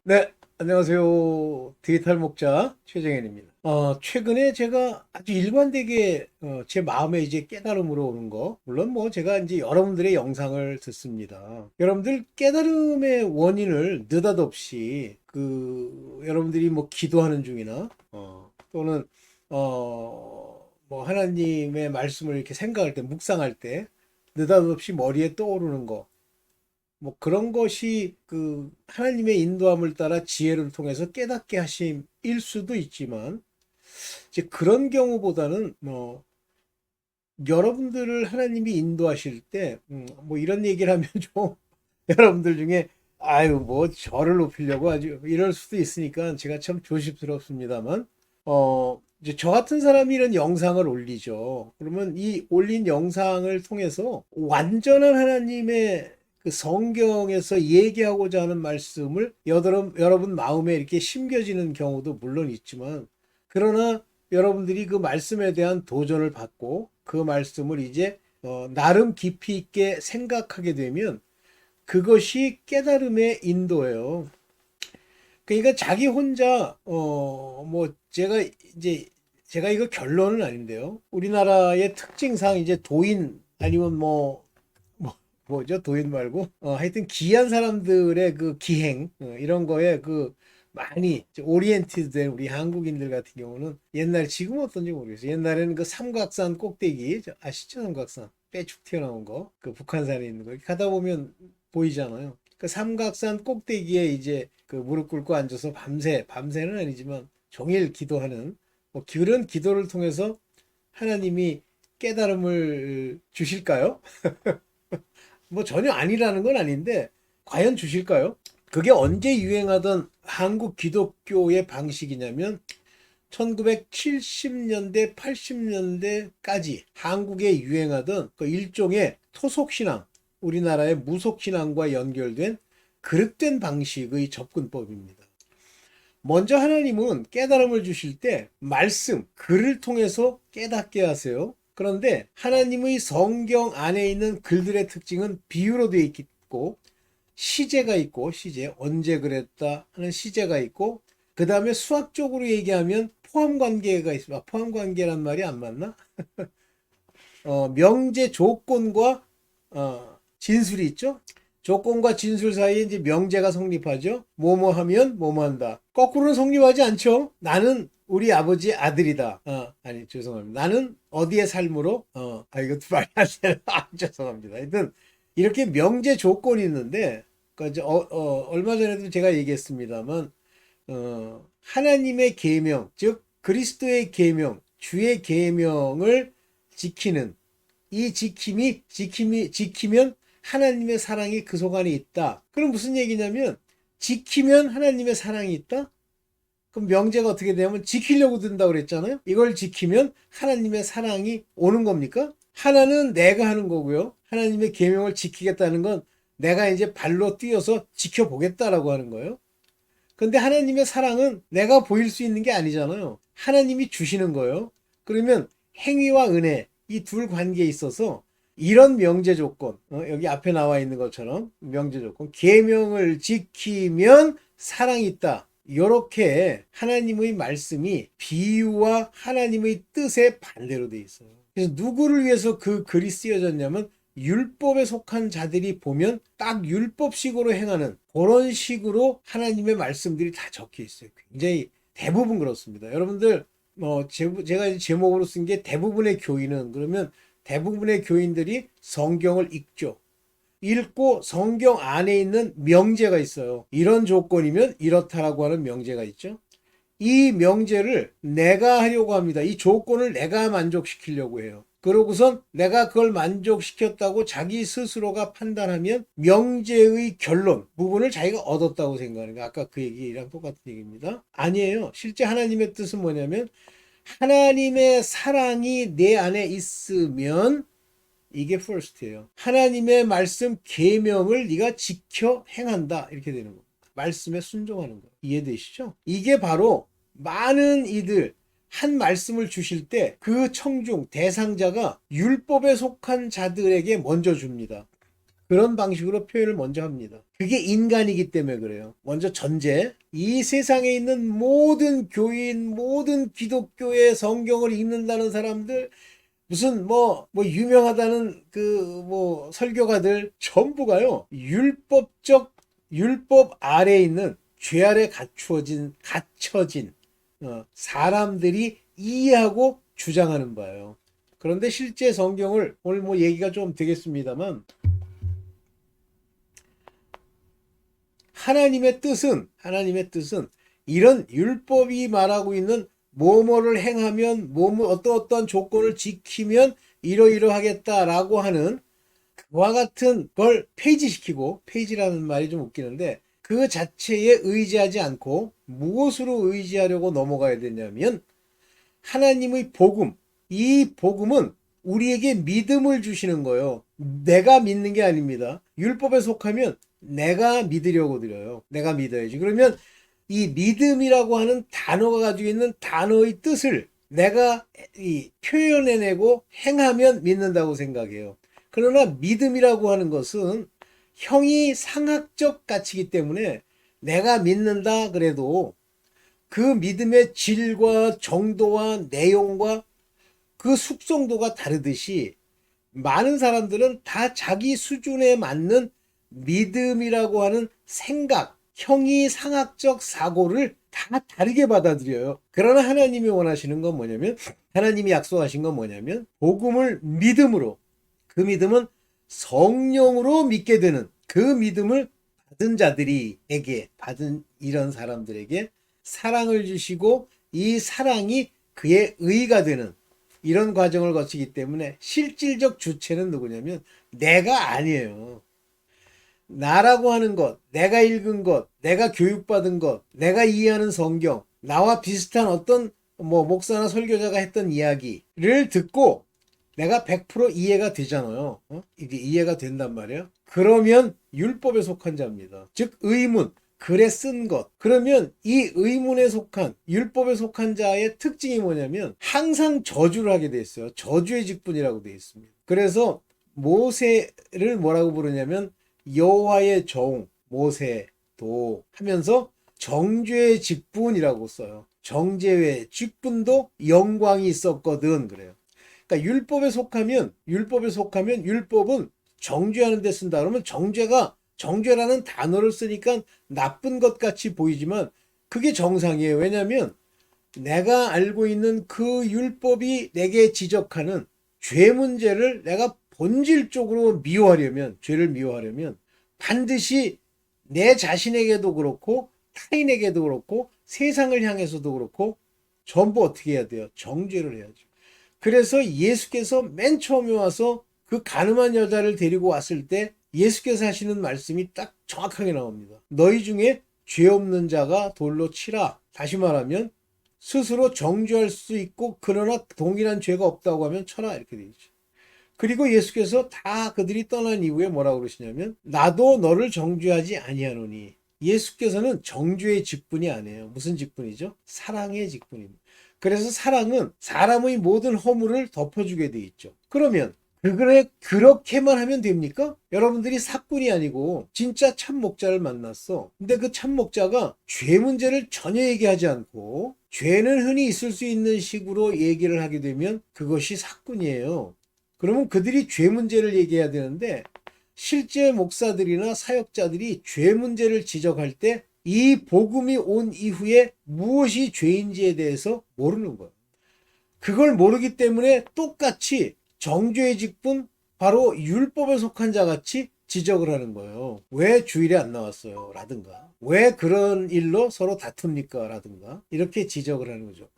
네, 안녕하세요. 디지털 목자 최정현입니다. 최근에 제가 아주 일관되게 제 마음에 이제 깨달음으로 오는 거, 물론 뭐 제가 이제 여러분들의 영상을 듣습니다. 여러분들 깨달음의 원인을 느닷없이 여러분들이 뭐 기도하는 중이나 또는 뭐 하나님의 말씀을 이렇게 생각할 때, 묵상할 때 느닷없이 머리에 떠오르는 거, 뭐 그런 것이 하나님의 인도함을 따라 지혜를 통해서 깨닫게 하심일 수도 있지만, 이제 그런 경우보다는 여러분들을 하나님이 인도하실 때 뭐 이런 얘기를 하면 좀 여러분들 중에 아유 뭐 저를 높이려고 아주 이럴 수도 있으니까 제가 참 조심스럽습니다만, 이제 저 같은 사람이 이런 영상을 올리죠. 그러면 이 올린 영상을 통해서 완전한 하나님의 그 성경에서 얘기하고자 하는 말씀을 여러분 마음에 이렇게 심겨지는 경우도 물론 있지만, 그러나 여러분들이 그 말씀에 대한 도전을 받고 그 말씀을 이제 나름 깊이 있게 생각하게 되면 그것이 깨달음의 인도예요. 그러니까 자기 혼자 뭐 제가 이거 결론은 아닌데요. 우리나라의 특징상 이제 도인 아니면 뭐죠? 도인 말고 하여튼 귀한 사람들의 그 기행 이런 거에 많이 오리엔티드 된 우리 한국인들 같은 경우는 옛날 지금 어떤지 모르겠어요. 옛날에는 그 삼각산 꼭대기 아시죠? 삼각산 빼쭉 튀어나온 거 그 북한산에 있는 거 이렇게 가다 보면 보이잖아요. 그 삼각산 꼭대기에 이제 그 무릎 꿇고 앉아서 밤새는 아니지만 종일 기도하는 뭐 그런 기도를 통해서 하나님이 깨달음을 주실까요? 뭐 전혀 아니라는 건 아닌데 과연 주실까요? 그게 언제 유행하던 한국 기독교의 방식이냐면 1970년대, 80년대까지 한국에 유행하던 그 일종의 토속신앙, 우리나라의 무속신앙과 연결된 그릇된 방식의 접근법입니다. 먼저 하나님은 깨달음을 주실 때 말씀, 글을 통해서 깨닫게 하세요. 그런데 하나님의 성경 안에 있는 글들의 특징은 비유로 되어 있고 시제가 있고 시제, 언제 그랬다 하는 시제가 있고, 그 다음에 수학적으로 얘기하면 포함관계가 있습니다. 포함관계란 말이 안 맞나? 명제 조건과 진술이 있죠. 조건과 진술 사이에 이제 명제가 성립하죠. 뭐뭐 하면 뭐뭐 한다. 거꾸로는 성립하지 않죠. 나는 우리 아버지의 아들이다. 아니 죄송합니다. 나는 어디의 삶으로 이것도 말이 안 되나. 죄송합니다. 하여튼 이렇게 명제 조건이 있는데 얼마 전에도 제가 얘기했습니다만, 하나님의 계명, 즉 그리스도의 계명, 주의 계명을 지키는 이 지키면 하나님의 사랑이 그 속 안에 있다. 그럼 무슨 얘기냐면 지키면 하나님의 사랑이 있다? 그럼 명제가 어떻게 되냐면 지키려고 든다고 그랬잖아요. 이걸 지키면 하나님의 사랑이 오는 겁니까? 하나는 내가 하는 거고요. 하나님의 계명을 지키겠다는 건 내가 이제 발로 뛰어서 지켜보겠다라고 하는 거예요. 근데 하나님의 사랑은 내가 보일 수 있는 게 아니잖아요. 하나님이 주시는 거예요. 그러면 행위와 은혜 이 둘 관계에 있어서 이런 명제 조건, 여기 앞에 나와 있는 것처럼 명제 조건, 계명을 지키면 사랑이 있다. 이렇게 하나님의 말씀이 비유와 하나님의 뜻에 반대로 돼 있어요. 그래서 누구를 위해서 그 글이 쓰여졌냐면 율법에 속한 자들이 보면 딱 율법식으로 행하는 그런 식으로 하나님의 말씀들이 다 적혀 있어요. 굉장히 대부분 그렇습니다. 여러분들 제가 제목으로 쓴 게 대부분의 교인은, 그러면 대부분의 교인들이 성경을 읽죠. 읽고 성경 안에 있는 명제가 있어요. 이런 조건이면 이렇다라고 하는 명제가 있죠. 이 명제를 내가 하려고 합니다. 이 조건을 내가 만족시키려고 해요. 그러고선 내가 그걸 만족시켰다고 자기 스스로가 판단하면 명제의 결론 부분을 자기가 얻었다고 생각하는 거예요. 아까 그 얘기랑 똑같은 얘기입니다. 아니에요. 실제 하나님의 뜻은 뭐냐면 하나님의 사랑이 내 안에 있으면 이게 first예요. 하나님의 말씀 계명을 네가 지켜 행한다 이렇게 되는 겁니다. 말씀에 순종하는 거 이해되시죠? 이게 바로 많은 이들 한 말씀을 주실 때 그 청중 대상자가 율법에 속한 자들에게 먼저 줍니다. 그런 방식으로 표현을 먼저 합니다. 그게 인간이기 때문에 그래요. 먼저 전제. 이 세상에 있는 모든 교인, 모든 기독교의 성경을 읽는다는 사람들, 무슨 유명하다는 설교가들 전부가요. 율법 아래에 있는 죄 아래 갇혀진 사람들이 이해하고 주장하는 바예요. 그런데 실제 성경을 오늘 얘기가 좀 되겠습니다만, 하나님의 뜻은 이런 율법이 말하고 있는 뭐뭐를 행하면 어떠한 조건을 지키면 이러이러하겠다라고 하는 그와 같은 걸 페이지라는 말이 좀 웃기는데, 그 자체에 의지하지 않고 무엇으로 의지하려고 넘어가야 되냐면 하나님의 복음. 이 복음은 우리에게 믿음을 주시는 거예요. 내가 믿는 게 아닙니다. 율법에 속하면 내가 믿으려고 드려요. 내가 믿어야지. 그러면 이 믿음이라고 하는 단어가 가지고 있는 단어의 뜻을 내가 표현해내고 행하면 믿는다고 생각해요. 그러나 믿음이라고 하는 것은 형이 상학적 가치이기 때문에 내가 믿는다 그래도 그 믿음의 질과 정도와 내용과 그 숙성도가 다르듯이 많은 사람들은 다 자기 수준에 맞는 믿음이라고 하는 생각, 형이상학적 사고를 다 다르게 받아들여요. 그러나 하나님이 원하시는 건 뭐냐면, 하나님이 약속하신 건 뭐냐면 복음을 믿음으로, 그 믿음은 성령으로 믿게 되는 그 믿음을 받은 이런 사람들에게 사랑을 주시고 이 사랑이 그의 의가 되는 이런 과정을 거치기 때문에 실질적 주체는 누구냐면 내가 아니에요. 나라고 하는 것, 내가 읽은 것, 내가 교육받은 것, 내가 이해하는 성경, 나와 비슷한 어떤 목사나 설교자가 했던 이야기를 듣고 내가 100% 이해가 되잖아요. 이게 이해가 된단 말이에요. 그러면 율법에 속한 자입니다. 즉 의문, 글에 쓴 것. 그러면 이 의문에 속한, 율법에 속한 자의 특징이 뭐냐면 항상 저주를 하게 돼 있어요. 저주의 직분이라고 돼 있습니다. 그래서 모세를 뭐라고 부르냐면 여호와의 종 모세도 하면서 정죄의 직분이라고 써요. 정죄의 직분도 영광이 있었거든 그래요. 그러니까 율법에 속하면 율법은 정죄하는 데 쓴다. 그러면 정죄라는 단어를 쓰니까 나쁜 것 같이 보이지만 그게 정상이에요. 왜냐하면 내가 알고 있는 그 율법이 내게 지적하는 죄 문제를 내가 본질적으로 죄를 미워하려면 반드시 내 자신에게도 그렇고 타인에게도 그렇고 세상을 향해서도 그렇고 전부 어떻게 해야 돼요? 정죄를 해야죠. 그래서 예수께서 맨 처음에 와서 그 가늠한 여자를 데리고 왔을 때 예수께서 하시는 말씀이 딱 정확하게 나옵니다. 너희 중에 죄 없는 자가 돌로 치라. 다시 말하면 스스로 정죄할 수 있고 그러나 동일한 죄가 없다고 하면 쳐라 이렇게 되어 있죠. 그리고 예수께서 다 그들이 떠난 이후에 뭐라고 그러시냐면 나도 너를 정죄하지 아니하노니. 예수께서는 정죄의 직분이 아니에요. 무슨 직분이죠? 사랑의 직분입니다. 그래서 사랑은 사람의 모든 허물을 덮어주게 돼 있죠. 그러면 그렇게만 하면 됩니까? 여러분들이 사꾼이 아니고 진짜 참목자를 만났어. 근데 그 참목자가 죄 문제를 전혀 얘기하지 않고 죄는 흔히 있을 수 있는 식으로 얘기를 하게 되면 그것이 사꾼이에요. 그러면 그들이 죄 문제를 얘기해야 되는데 실제 목사들이나 사역자들이 죄 문제를 지적할 때 이 복음이 온 이후에 무엇이 죄인지에 대해서 모르는 거예요. 그걸 모르기 때문에 똑같이 정죄의 직분, 바로 율법에 속한 자 같이 지적을 하는 거예요. 왜 주일에 안 나왔어요? 라든가. 왜 그런 일로 서로 다툽니까? 라든가. 이렇게 지적을 하는 거죠.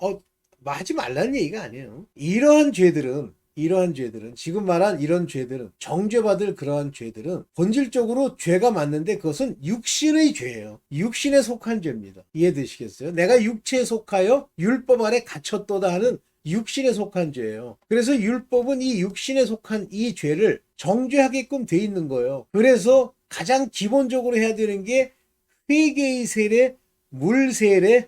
하지 말라는 얘기가 아니에요. 이러한 죄들은 지금 말한 이런 죄들은 정죄받을 그러한 죄들은 본질적으로 죄가 맞는데 그것은 육신의 죄예요. 육신에 속한 죄입니다. 이해되시겠어요? 내가 육체에 속하여 율법 아래 갇혔도다 하는 육신에 속한 죄예요. 그래서 율법은 이 육신에 속한 이 죄를 정죄하게끔 돼 있는 거예요. 그래서 가장 기본적으로 해야 되는 게 회개의 세례, 물세례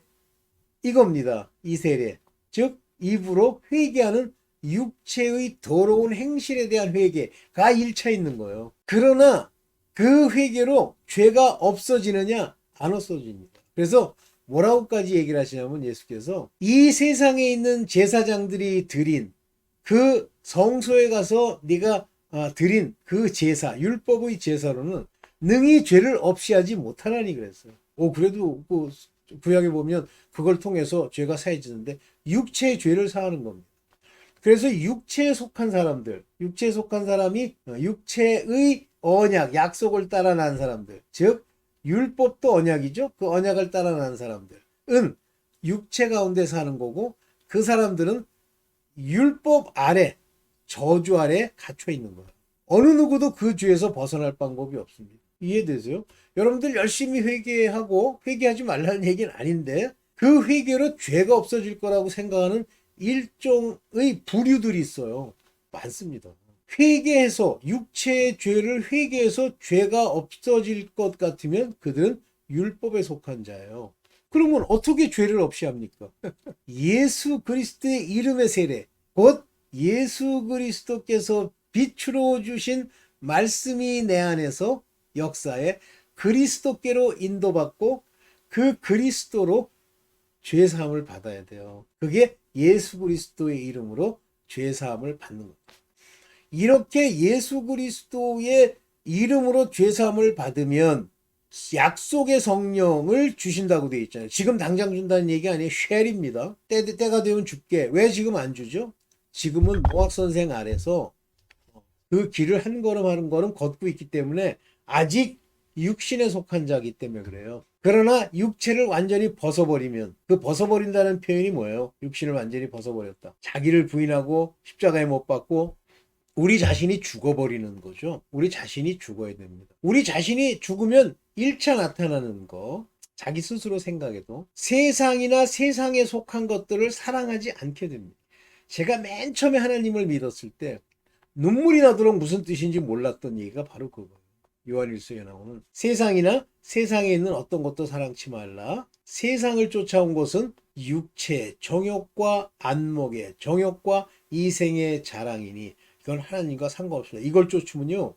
이겁니다. 이 세례. 즉 입으로 회개하는 육체의 더러운 행실에 대한 회개가 1차 있는 거예요. 그러나 그 회개로 죄가 없어지느냐? 안 없어집니다. 그래서 뭐라고까지 얘기를 하시냐면 예수께서 이 세상에 있는 제사장들이 드린 그 성소에 가서 네가 드린 그 제사, 율법의 제사로는 능히 죄를 없이 하지 못하나니 그랬어요. 그래도 그 구약에 보면 그걸 통해서 죄가 사해지는데 육체의 죄를 사하는 겁니다. 그래서 육체에 속한 사람들, 육체에 속한 사람이 육체의 언약, 약속을 따라 난 사람들, 즉 율법도 언약이죠. 그 언약을 따라 난 사람들은 육체 가운데 사는 거고, 그 사람들은 율법 아래, 저주 아래 갇혀 있는 거예요. 어느 누구도 그 죄에서 벗어날 방법이 없습니다. 이해되세요? 여러분들 열심히 회개하고, 회개하지 말라는 얘기는 아닌데, 그 회개로 죄가 없어질 거라고 생각하는 일종의 부류들이 있어요. 많습니다. 회개해서, 육체의 죄를 회개해서 죄가 없어질 것 같으면 그들은 율법에 속한 자예요. 그러면 어떻게 죄를 없이 합니까? 예수 그리스도의 이름의 세례, 곧 예수 그리스도께서 비추어 주신 말씀이 내 안에서 역사에 그리스도께로 인도받고 그 그리스도로 죄사함을 받아야 돼요. 그게 예수 그리스도의 이름으로 죄사함을 받는 겁니다. 이렇게 예수 그리스도의 이름으로 죄사함을 받으면 약속의 성령을 주신다고 되어 있잖아요. 지금 당장 준다는 얘기 아니에요. 쉘입니다. 때가 되면 줄게. 왜 지금 안 주죠? 지금은 모학 선생 아래서 그 길을 한 걸음 한 걸음 걷고 있기 때문에 아직 육신에 속한 자이기 때문에 그래요. 그러나 육체를 완전히 벗어버리면, 그 벗어버린다는 표현이 뭐예요? 육신을 완전히 벗어버렸다. 자기를 부인하고 십자가에 못 박고 우리 자신이 죽어버리는 거죠. 우리 자신이 죽어야 됩니다. 우리 자신이 죽으면 1차 나타나는 거, 자기 스스로 생각해도 세상이나 세상에 속한 것들을 사랑하지 않게 됩니다. 제가 맨 처음에 하나님을 믿었을 때 눈물이 나도록 무슨 뜻인지 몰랐던 얘기가 바로 그거예요. 요한일서에 나오는 세상이나 세상에 있는 어떤 것도 사랑치 말라. 세상을 쫓아온 것은 육체, 정욕과 안목의, 정욕과 이생의 자랑이니 그건 하나님과 상관없습니다. 이걸 쫓으면요,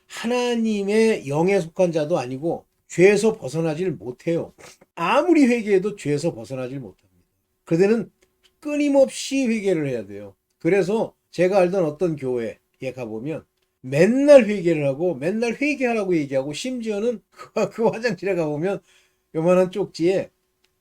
하나님의 영에 속한 자도 아니고 죄에서 벗어나질 못해요. 아무리 회개해도 죄에서 벗어나질 못합니다. 그들은 끊임없이 회개를 해야 돼요. 그래서 제가 알던 어떤 교회에 가보면 맨날 회개를 하고 맨날 회개하라고 얘기하고, 심지어는 그 화장실에 가보면 요만한 쪽지에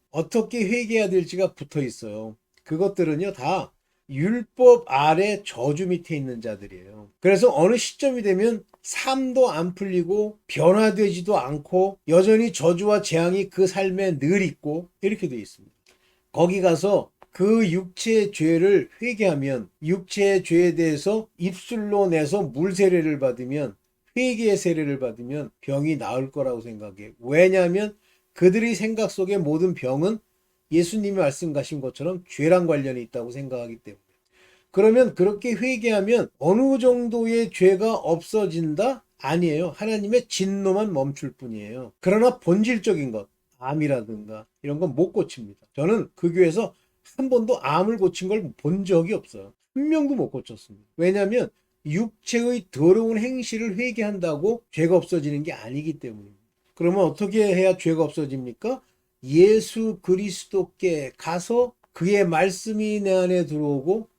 어떻게 회개해야 될지가 붙어 있어요. 그것들은요 다 율법 아래 저주 밑에 있는 자들이에요. 그래서 어느 시점이 되면 삶도 안 풀리고 변화되지도 않고 여전히 저주와 재앙이 그 삶에 늘 있고 이렇게 되어 있습니다. 거기 가서 그 육체의 죄를 회개하면, 육체의 죄에 대해서 입술로 내서 물 세례를 받으면, 회개의 세례를 받으면 병이 나을 거라고 생각해요. 왜냐하면 그들의 생각 속에 모든 병은 예수님이 말씀하신 것처럼 죄랑 관련이 있다고 생각하기 때문에. 그러면 그렇게 회개하면 어느 정도의 죄가 없어진다? 아니에요. 하나님의 진노만 멈출 뿐이에요. 그러나 본질적인 것, 암이라든가 이런 건 못 고칩니다. 저는 그 교회에서 한 번도 암을 고친 걸 본 적이 없어요. 한 명도 못 고쳤습니다. 왜냐하면 육체의 더러운 행실을 회개한다고 죄가 없어지는 게 아니기 때문입니다. 그러면 어떻게 해야 죄가 없어집니까? 예수 그리스도께 가서 그의 말씀이 내 안에 들어오고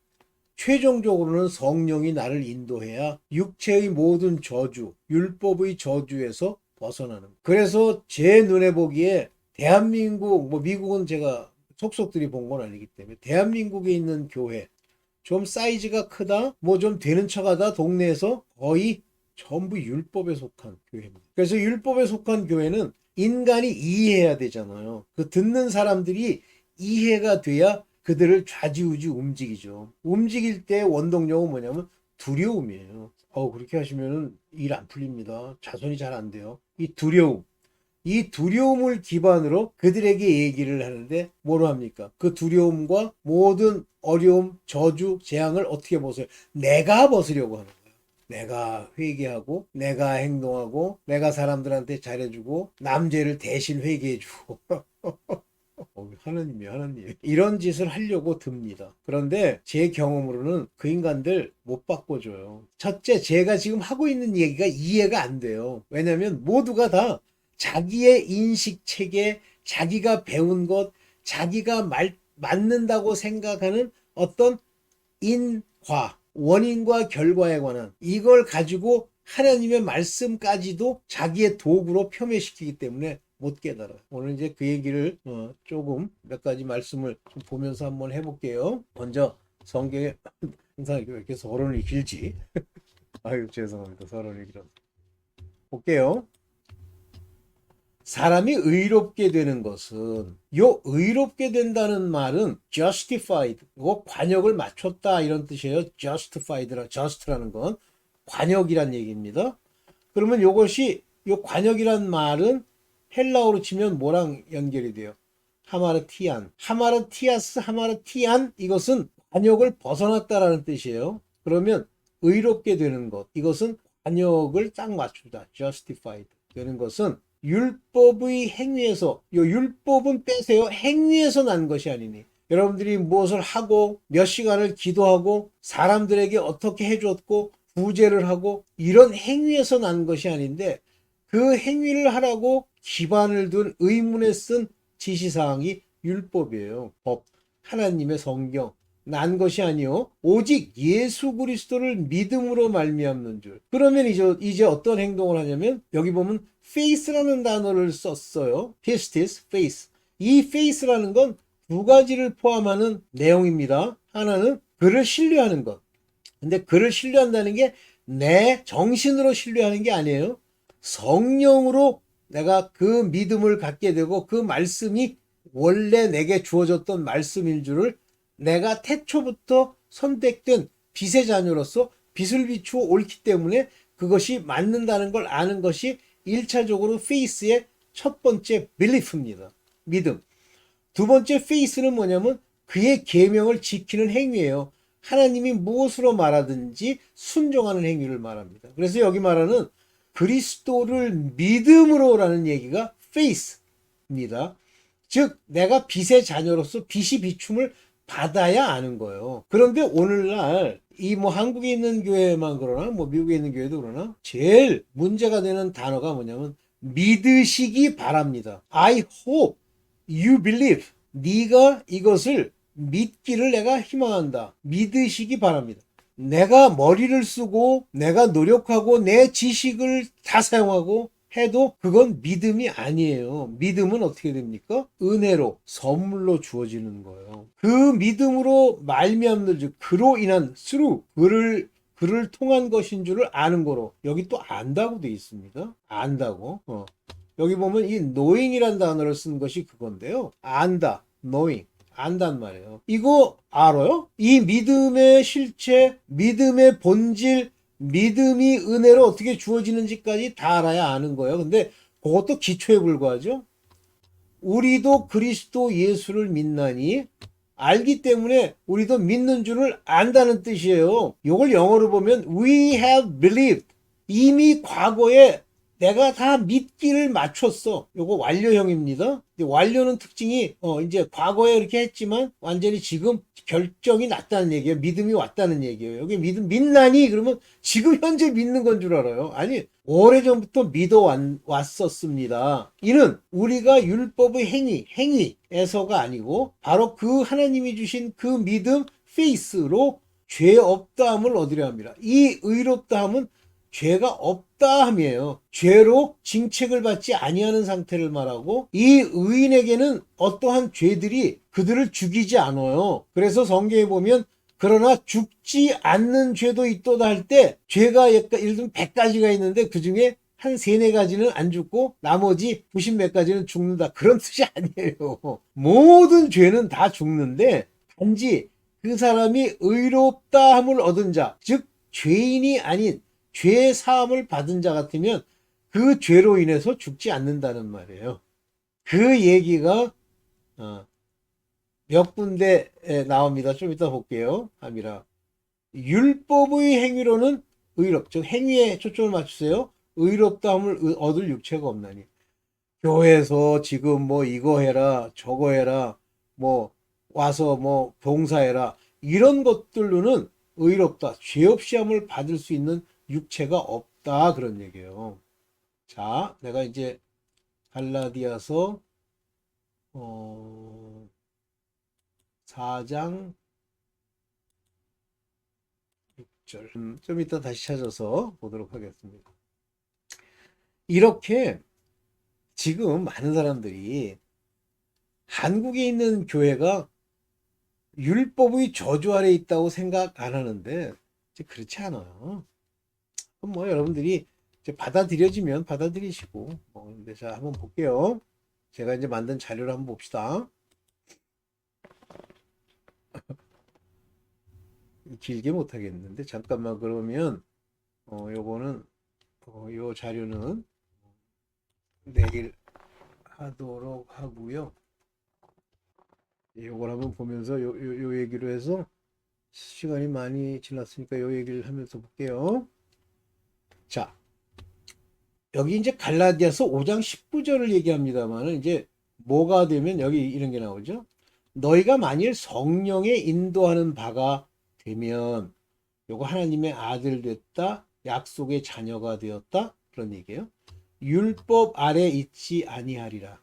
최종적으로는 성령이 나를 인도해야 육체의 모든 저주, 율법의 저주에서 벗어나는 거예요. 그래서 제 눈에 보기에 대한민국, 미국은 제가 속속들이 본 건 아니기 때문에 대한민국에 있는 교회, 좀 사이즈가 크다, 좀 되는 척하다 동네에서 거의 전부 율법에 속한 교회입니다. 그래서 율법에 속한 교회는 인간이 이해해야 되잖아요. 그 듣는 사람들이 이해가 돼야 그들을 좌지우지 움직이죠. 움직일 때 원동력은 뭐냐면 두려움이에요. 그렇게 하시면 일 안 풀립니다. 자손이 잘 안 돼요. 이 두려움. 이 두려움을 기반으로 그들에게 얘기를 하는데 뭐로 합니까? 그 두려움과 모든 어려움, 저주, 재앙을 어떻게 벗어요? 내가 벗으려고 하는 거예요. 내가 회개하고, 내가 행동하고, 내가 사람들한테 잘해주고, 남 죄를 대신 회개해주고. 하나님이 이런 짓을 하려고 듭니다. 그런데 제 경험으로는 그 인간들 못 바꿔줘요. 첫째, 제가 지금 하고 있는 얘기가 이해가 안 돼요. 왜냐하면 모두가 다 자기의 인식 체계, 자기가 배운 것, 자기가 맞는다고 생각하는 어떤 원인과 결과에 관한 이걸 가지고 하나님의 말씀까지도 자기의 도구로 표매시키기 때문에 못 깨달아요. 오늘 이제 그 얘기를 조금 몇 가지 말씀을 좀 보면서 한번 해볼게요. 먼저 성경에 항상 왜 이렇게 서론이 길지? 아유 죄송합니다. 서론이 길어서. 볼게요. 사람이 의롭게 되는 것은 요 의롭게 된다는 말은 justified, 관역을 맞췄다 이런 뜻이에요. just라는 건 관역이란 얘기입니다. 그러면 요것이 요 관역이란 말은 헬라어로 치면 뭐랑 연결이 돼요? 하마르티아스, 하마르티안 이것은 관역을 벗어났다라는 뜻이에요. 그러면 의롭게 되는 것 이것은 관역을 딱 맞추다. justified 되는 것은 율법의 행위에서 요 율법은 빼세요. 행위에서 난 것이 아니니 여러분들이 무엇을 하고 몇 시간을 기도하고 사람들에게 어떻게 해줬고 구제를 하고 이런 행위에서 난 것이 아닌데 그 행위를 하라고 기반을 둔 의문에 쓴 지시사항이 율법이에요. 법, 하나님의 성경 난 것이 아니요 오직 예수 그리스도를 믿음으로 말미암는 줄. 그러면 이제 어떤 행동을 하냐면 여기 보면 faith라는 단어를 썼어요. pistis, faith. 이 faith라는 건 두 가지를 포함하는 내용입니다. 하나는 그를 신뢰하는 것. 근데 그를 신뢰한다는 게 내 정신으로 신뢰하는 게 아니에요. 성령으로 내가 그 믿음을 갖게 되고 그 말씀이 원래 내게 주어졌던 말씀인 줄을 내가 태초부터 선택된 빛의 자녀로서 빛을 비추어 옳기 때문에 그것이 맞는다는 걸 아는 것이 1차적으로 faith의 첫 번째 belief입니다. 믿음. 두 번째 faith는 뭐냐면 그의 계명을 지키는 행위예요. 하나님이 무엇으로 말하든지 순종하는 행위를 말합니다. 그래서 여기 말하는 그리스도를 믿음으로라는 얘기가 faith입니다. 즉 내가 빛의 자녀로서 빛이 비춤을 받아야 아는 거예요. 그런데 오늘날 이 한국에 있는 교회만 그러나 미국에 있는 교회도 그러나 제일 문제가 되는 단어가 뭐냐면 믿으시기 바랍니다. I hope you believe. 네가 이것을 믿기를 내가 희망한다. 믿으시기 바랍니다. 내가 머리를 쓰고 내가 노력하고 내 지식을 다 사용하고 해도 그건 믿음이 아니에요. 믿음은 어떻게 됩니까? 은혜로 선물로 주어지는 거예요. 그 믿음으로 말미암는 즉 그로 인한 through 그를 통한 것인 줄을 아는 거로 여기 또 안다고 돼 있습니다. 안다고. 여기 보면 이 knowing이라는 단어를 쓴 것이 그건데요. 안다, knowing. 안단 말이에요. 이거 알아요? 이 믿음의 실체, 믿음의 본질, 믿음이 은혜로 어떻게 주어지는지까지 다 알아야 아는 거예요. 근데 그것도 기초에 불과하죠. 우리도 그리스도 예수를 믿나니 알기 때문에 우리도 믿는 줄을 안다는 뜻이에요. 이걸 영어로 보면 we have believed. 이미 과거에 내가 다 믿기를 맞췄어. 요거 완료형입니다. 완료는 특징이 이제 과거에 이렇게 했지만 완전히 지금 결정이 났다는 얘기예요. 믿음이 왔다는 얘기예요. 여기 믿나니 그러면 지금 현재 믿는 건 줄 알아요. 아니 오래전부터 믿어 왔었습니다. 이는 우리가 율법의 행위에서가 아니고 바로 그 하나님이 주신 그 믿음 페이스로 죄 없다함을 얻으려 합니다. 이 의롭다함은 죄가 없다함이에요. 죄로 징책을 받지 아니하는 상태를 말하고 이 의인에게는 어떠한 죄들이 그들을 죽이지 않아요. 그래서 성경에 보면 그러나 죽지 않는 죄도 있도다 할 때 죄가 예를 들면 100가지가 있는데 그중에 한 3-4가지는 안 죽고 나머지 90몇 가지는 죽는다. 그런 뜻이 아니에요. 모든 죄는 다 죽는데 단지 그 사람이 의롭다함을 얻은 자, 즉 죄인이 아닌 죄 사함을 받은 자 같으면 그 죄로 인해서 죽지 않는다는 말이에요. 그 얘기가 몇 군데에 나옵니다. 좀 이따 볼게요. 함이라. 율법의 행위로는 즉 행위에 초점을 맞추세요. 의롭다함을 얻을 육체가 없나니. 교회에서 지금 뭐 이거 해라, 저거 해라, 뭐 와서 뭐 봉사해라. 이런 것들로는 의롭다. 죄 없이 함을 받을 수 있는 육체가 없다. 그런 얘기예요. 자, 내가 이제 갈라디아서 4장 6절. 좀 이따 다시 찾아서 보도록 하겠습니다. 이렇게 지금 많은 사람들이 한국에 있는 교회가 율법의 저주 아래 있다고 생각 안 하는데 이제 그렇지 않아요. 그럼 뭐 여러분들이 이제 받아들여지면 받아들이시고 근데 자 한번 볼게요. 제가 이제 만든 자료를 한번 봅시다. 길게 못 하겠는데 잠깐만. 그러면 요거는 요 자료는 내일 하도록 하고요. 요걸 한번 보면서 요 얘기로 해서 시간이 많이 지났으니까 요 얘기를 하면서 볼게요. 자, 여기 이제 갈라디아서 5장 19절을 얘기합니다만 이제 뭐가 되면 여기 이런 게 나오죠. 너희가 만일 성령에 인도하는 바가 되면 요거 하나님의 아들 됐다, 약속의 자녀가 되었다, 그런 얘기예요. 율법 아래 있지 아니하리라.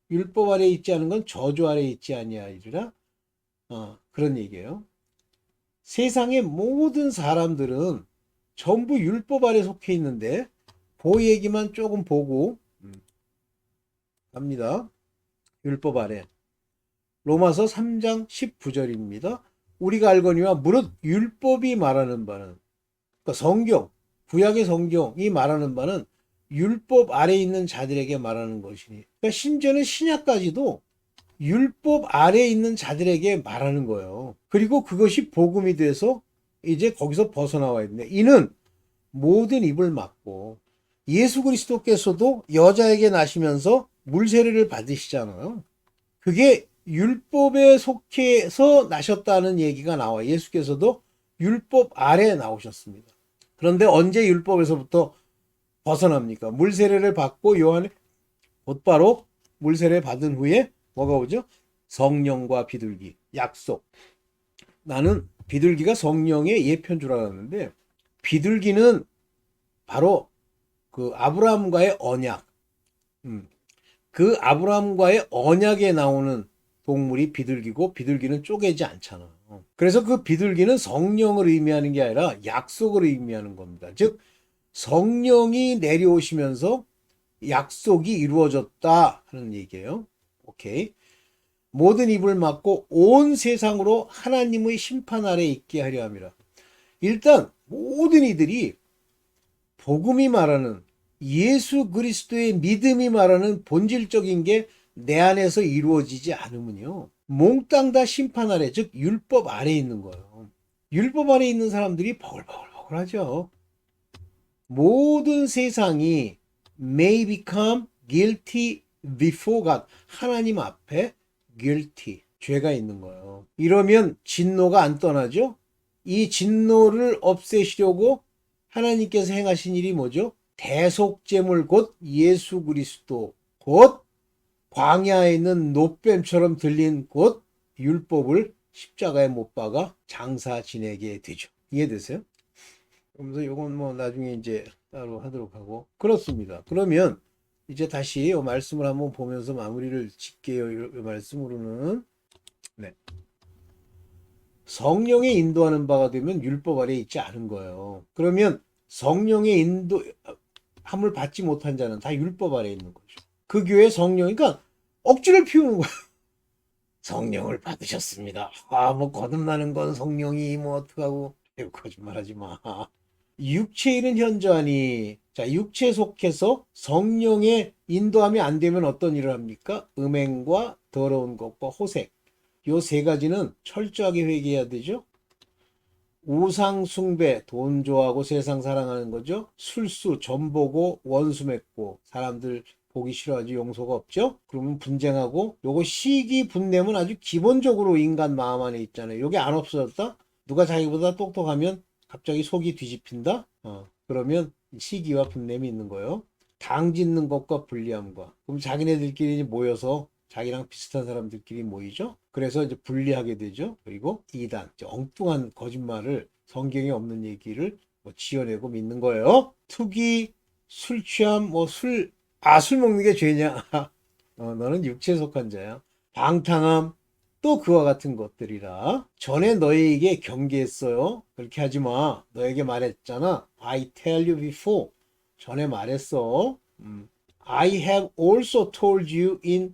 율법 아래 있지 않은 건 저주 아래 있지 아니하리라. 그런 얘기예요. 세상의 모든 사람들은 전부 율법 아래 속해 있는데 그 얘기만 조금 보고 갑니다. 율법 아래. 로마서 3장 19절입니다. 우리가 알거니와 무릇 율법이 말하는 바는, 그러니까 성경, 구약의 성경이 말하는 바는 율법 아래 있는 자들에게 말하는 것이니. 그러니까 심지어는 신약까지도 율법 아래 있는 자들에게 말하는 거예요. 그리고 그것이 복음이 돼서 이제 거기서 벗어나와야 되는데, 이는 모든 입을 막고 예수 그리스도께서도 여자에게 나시면서 물세례를 받으시잖아요. 그게 율법에 속해서 나셨다는 얘기가 나와요. 예수께서도 율법 아래 나오셨습니다. 그런데 언제 율법에서부터 벗어납니까? 물세례를 받고 요한이 곧바로 물세례 받은 후에 뭐가 오죠? 성령과 비둘기, 약속. 나는 비둘기가 성령의 예표인 줄 알았는데 비둘기는 바로 그 아브라함과의 언약, 그 아브라함과의 언약에 나오는 동물이 비둘기고 비둘기는 쪼개지 않잖아. 그래서 그 비둘기는 성령을 의미하는 게 아니라 약속을 의미하는 겁니다. 즉 성령이 내려오시면서 약속이 이루어졌다 하는 얘기예요. 오케이. 모든 입을 막고 온 세상으로 하나님의 심판 아래 있게 하려 함이라. 일단 모든 이들이 복음이 말하는, 예수 그리스도의 믿음이 말하는 본질적인 게 내 안에서 이루어지지 않으면요, 몽땅 다 심판 아래, 즉 율법 아래 있는 거예요. 율법 아래 있는 사람들이 버글버글하죠. 모든 세상이 may become guilty before God. 하나님 앞에 guilty, 죄가 있는 거예요. 이러면 진노가 안 떠나죠. 이 진노를 없애시려고 하나님께서 행하신 일이 뭐죠? 대속제물 곧 예수 그리스도, 곧 광야에 있는 노뱀처럼 들린 곧 율법을 십자가에 못 박아 장사 지내게 되죠. 이해되세요? 그러면서 요건 뭐 나중에 이제 따로 하도록 하고. 그렇습니다. 그러면 이제 다시 이 말씀을 한번 보면서 마무리를 짓게요. 이 말씀으로는. 네. 성령의 인도하는 바가 되면 율법 아래에 있지 않은 거예요. 그러면 성령의 인도함을 받지 못한 자는 다 율법 아래에 있는 거죠. 그 교회 성령, 그러니까 억지를 피우는 거예요. 성령을 받으셨습니다. 뭐 거듭나는 건 성령이 뭐 어떡하고. 거짓말하지 마. 육체인은 현저하니. 자, 육체 속해서 성령의 인도함이 안 되면 어떤 일을 합니까? 음행과 더러운 것과 호색. 요 세 가지는 철저하게 회개해야 되죠. 우상 숭배, 돈 좋아하고 세상 사랑하는 거죠. 술수, 점보고 원수 맺고 사람들 보기 싫어하지, 용서가 없죠. 그러면 분쟁하고, 요거 시기 분냄은 아주 기본적으로 인간 마음 안에 있잖아요. 요게 안 없어졌다? 누가 자기보다 똑똑하면 갑자기 속이 뒤집힌다? 그러면 시기와 분냄이 있는 거예요. 당 짓는 것과 불리함과. 그럼 자기네들끼리 모여서 자기랑 비슷한 사람들끼리 모이죠. 그래서 이제 분리하게 되죠. 그리고 이단, 엉뚱한 거짓말을 성경에 없는 얘기를 뭐 지어내고 믿는 거예요. 투기, 술 취함, 술 먹는 게 죄냐? 너는 육체에 속한 자야. 방탕함, 또 그와 같은 것들이라. 전에 너희에게 경계했어요. 그렇게 하지 마. 너에게 말했잖아. I tell you before. 전에 말했어. I have also told you in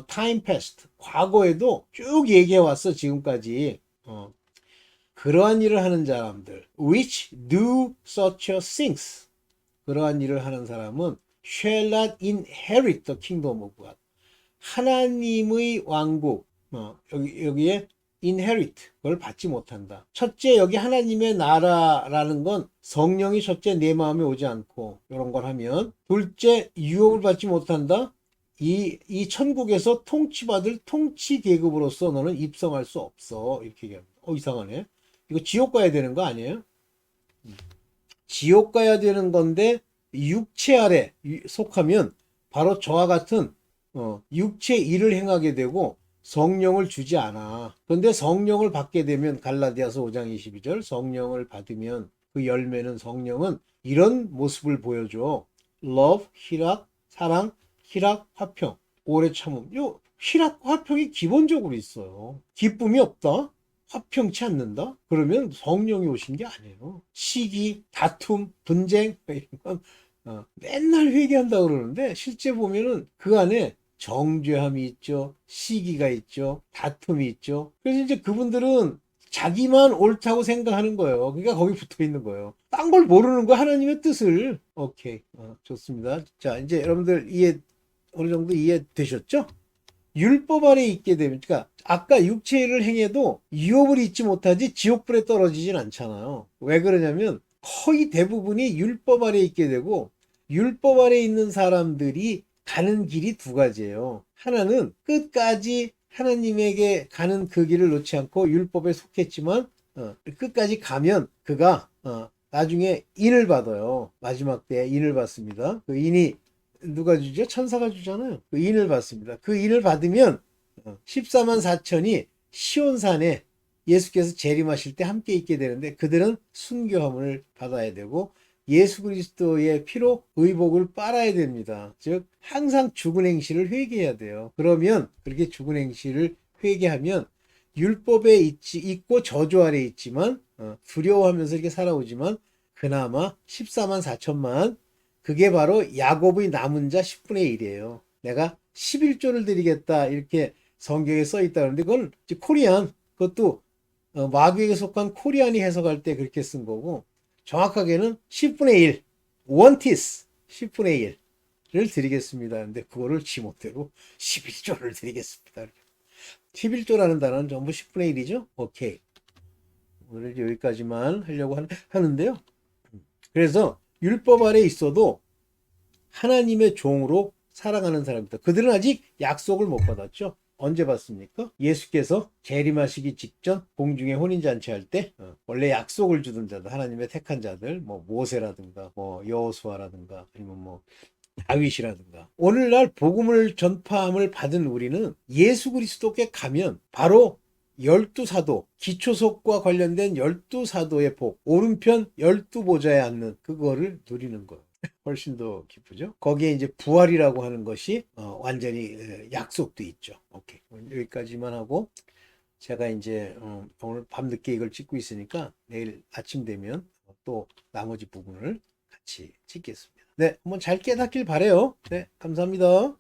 time past. 과거에도 쭉 얘기해 왔어, 지금까지. 그러한 일을 하는 사람들, which do such things. 그러한 일을 하는 사람은 shall not inherit the kingdom of God. 하나님의 왕국, 여기에 inherit, 그걸 받지 못한다. 첫째, 여기 하나님의 나라라는 건 성령이 첫째 내 마음에 오지 않고 이런 걸 하면, 둘째, 유업을 받지 못한다. 이 천국에서 통치받을 통치 계급으로서 너는 입성할 수 없어. 이렇게 얘기합니다. 이상하네. 이거 지옥 가야 되는 거 아니에요? 지옥 가야 되는 건데 육체 아래 속하면 바로 저와 같은 육체 일을 행하게 되고 성령을 주지 않아. 그런데 성령을 받게 되면 갈라디아서 5장 22절, 성령을 받으면 그 열매는, 성령은 이런 모습을 보여줘. love, 희락, 사랑, 희락, 화평, 오래 참음. 요 희락, 화평이 기본적으로 있어요. 기쁨이 없다? 화평치 않는다? 그러면 성령이 오신 게 아니에요. 시기, 다툼, 분쟁, 이런 건 맨날 회개한다 그러는데 실제 보면은 그 안에 정죄함이 있죠. 시기가 있죠. 다툼이 있죠. 그래서 이제 그분들은 자기만 옳다고 생각하는 거예요. 그러니까 거기 붙어 있는 거예요. 딴 걸 모르는 거, 하나님의 뜻을. 오케이. 좋습니다. 자, 이제 여러분들 어느 정도 이해되셨죠? 율법 아래 있게 되면, 그러니까 아까 육체를 행해도 유업을 잊지 못하지 지옥불에 떨어지진 않잖아요. 왜 그러냐면 거의 대부분이 율법 아래 있게 되고, 율법 아래 있는 사람들이 가는 길이 두 가지예요. 하나는 끝까지 하나님에게 가는 그 길을 놓지 않고 율법에 속했지만 끝까지 가면 그가 나중에 인을 받아요. 마지막 때에 인을 받습니다. 그 인이 누가 주죠? 천사가 주잖아요. 그 인을 받습니다. 그 인을 받으면 14만 4천이 시온산에 예수께서 재림하실 때 함께 있게 되는데, 그들은 순교함을 받아야 되고 예수 그리스도의 피로 의복을 빨아야 됩니다. 즉 항상 죽은 행실을 회개해야 돼요. 그러면 그렇게 죽은 행실을 회개하면 율법에 있고 저주 아래 있지만 두려워하면서 이렇게 살아오지만 그나마 14만 4천만, 그게 바로 야곱의 남은 자 10분의 1이에요. 내가 11조를 드리겠다 이렇게 성경에 써 있다 그러는데 그건 코리안, 그것도 마귀에게 속한 코리안이 해석할 때 그렇게 쓴 거고, 정확하게는 10분의 1, 원티스 10분의 1을 드리겠습니다. 근데 그거를 지멋대로 11조를 드리겠습니다. 11조라는 단어는 전부 10분의 1이죠. 오케이. 오늘 여기까지만 하려고 하는데요. 그래서 율법 아래 있어도 하나님의 종으로 살아가는 사람입니다. 그들은 아직 약속을 못 받았죠. 언제 받습니까? 예수께서 재림하시기 직전 공중에 혼인잔치 할 때 원래 약속을 주던 자들, 하나님의 택한 자들, 뭐 모세라든가 뭐 여호수아라든가 아니면 뭐 다윗이라든가, 오늘날 복음을 전파함을 받은 우리는 예수 그리스도께 가면 바로 12사도, 기초속과 관련된 12사도의 복, 오른편 12보좌에 앉는 그거를 누리는 거예요. 훨씬 더 기쁘죠? 거기에 이제 부활이라고 하는 것이 완전히 약속도 있죠. 오케이. 여기까지만 하고, 제가 이제 오늘 밤늦게 이걸 찍고 있으니까 내일 아침 되면 또 나머지 부분을 같이 찍겠습니다. 네, 한번 잘 깨닫길 바래요. 네, 감사합니다.